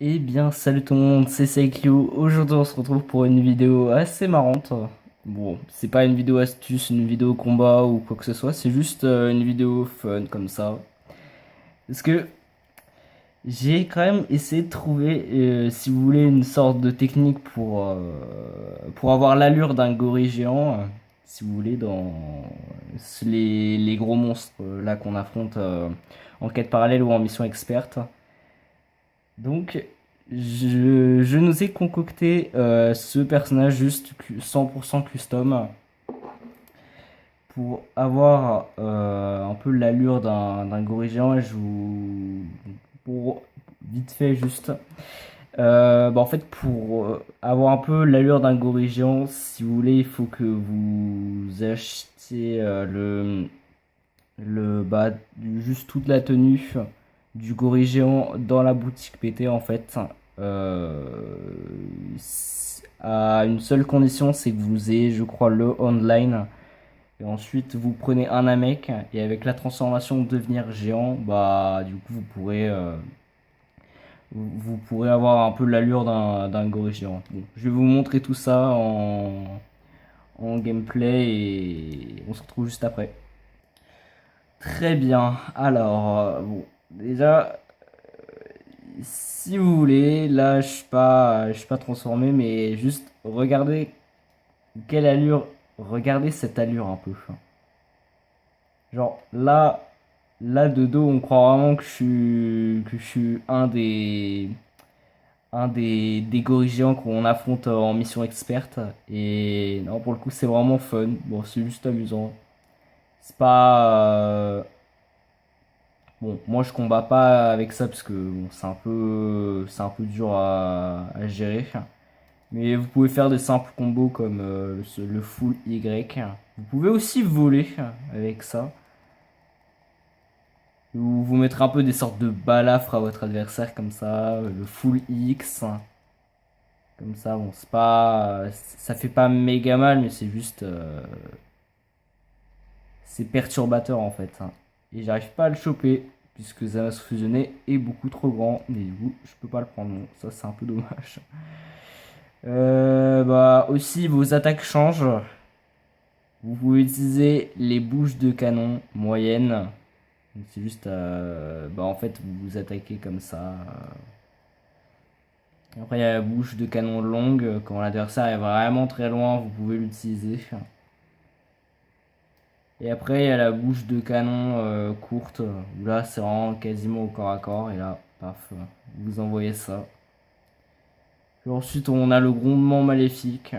Eh bien, salut tout le monde, c'est Saikliu. Aujourd'hui, on se retrouve pour une vidéo assez marrante. Bon, c'est pas une vidéo astuce, une vidéo combat ou quoi que ce soit, c'est juste une vidéo fun comme ça. Parce que j'ai quand même essayé de trouver, si vous voulez, une sorte de technique pour avoir l'allure d'un gorille géant, si vous voulez, dans les gros monstres là qu'on affronte en quête parallèle ou en mission experte. Donc, je nous ai concocté ce personnage juste 100% custom pour avoir un peu l'allure d'un gorille géant. Pour vite fait juste, en fait, pour avoir un peu l'allure d'un gorille géant, si vous voulez, il faut que vous achetiez juste toute la tenue du gorille géant dans la boutique PT en fait. Euh, à une seule condition, c'est que vous ayez, je crois, le online. Et ensuite, vous prenez un Namek et avec la transformation devenir géant, bah du coup, vous pourrez avoir un peu l'allure d'un gorille géant. Bon, je vais vous montrer tout ça en gameplay et on se retrouve juste après. Très bien. Alors, bon, déjà, si vous voulez, là, je suis pas transformé, mais juste regardez quelle allure, regardez cette allure un peu. Genre là de dos, on croit vraiment que je suis des gorilles géants qu'on affronte en mission experte. Et non, pour le coup, c'est vraiment fun. Bon, c'est juste amusant. C'est pas, bon, moi je combats pas avec ça parce que bon, c'est un peu dur à gérer. Mais vous pouvez faire des simples combos comme le full Y. Vous pouvez aussi voler avec ça. Ou vous mettre un peu des sortes de balafres à votre adversaire comme ça. Le full X. Comme ça, bon, c'est pas, ça fait pas méga mal, mais c'est juste, c'est perturbateur en fait. Et j'arrive pas à le choper puisque Zamas fusionné est beaucoup trop grand. Mais du coup, je peux pas le prendre. Bon, ça, c'est un peu dommage. Aussi, vos attaques changent. Vous pouvez utiliser les bouches de canon moyennes. Donc, c'est juste, en fait, vous vous attaquez comme ça. Après, il y a la bouche de canon longue. Quand l'adversaire est vraiment très loin, vous pouvez l'utiliser. Et après, il y a la bouche de canon courte, où là, c'est vraiment quasiment au corps à corps. Et là, paf, vous envoyez ça. Puis ensuite, on a le grondement maléfique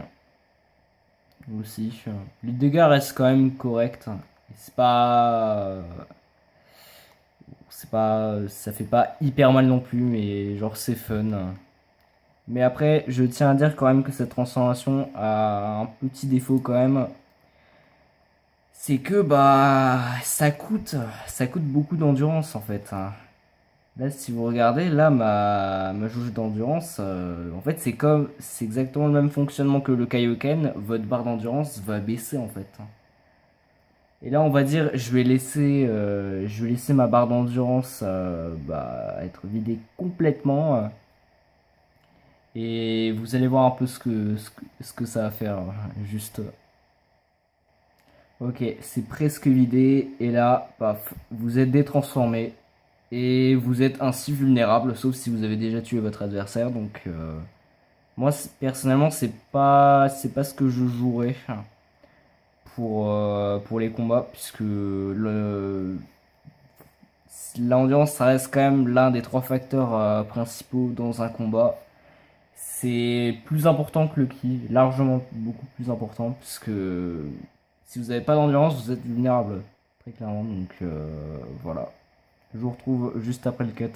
aussi. Les dégâts restent quand même corrects. C'est pas, ça fait pas hyper mal non plus, mais genre c'est fun. Mais après, je tiens à dire quand même que cette transformation a un petit défaut quand même. C'est que ça coûte beaucoup d'endurance en fait. Là, si vous regardez, là, ma jauge d'endurance, en fait, c'est exactement le même fonctionnement que le Kaioken. Votre barre d'endurance va baisser, en fait. Et là, on va dire, je vais laisser ma barre d'endurance, être vidée complètement. Et vous allez voir un peu ce que ça va faire, juste. Ok, c'est presque vidé. Et là, paf, vous êtes détransformé. Et vous êtes ainsi vulnérable, sauf si vous avez déjà tué votre adversaire. Donc, moi, personnellement, c'est pas ce que je jouerais pour les combats, puisque l'endurance, ça reste quand même l'un des trois facteurs principaux dans un combat. C'est plus important que le ki, largement beaucoup plus important, puisque si vous n'avez pas d'endurance, vous êtes vulnérable, très clairement. Donc, voilà. Je vous retrouve juste après le cut.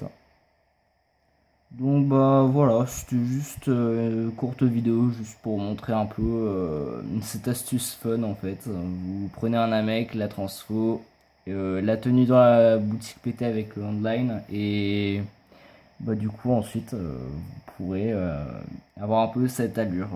Donc voilà, c'était juste une courte vidéo juste pour montrer un peu cette astuce fun en fait. Vous prenez un Namek, la transfo, la tenue dans la boutique PT avec le online et du coup ensuite vous pourrez avoir un peu cette allure.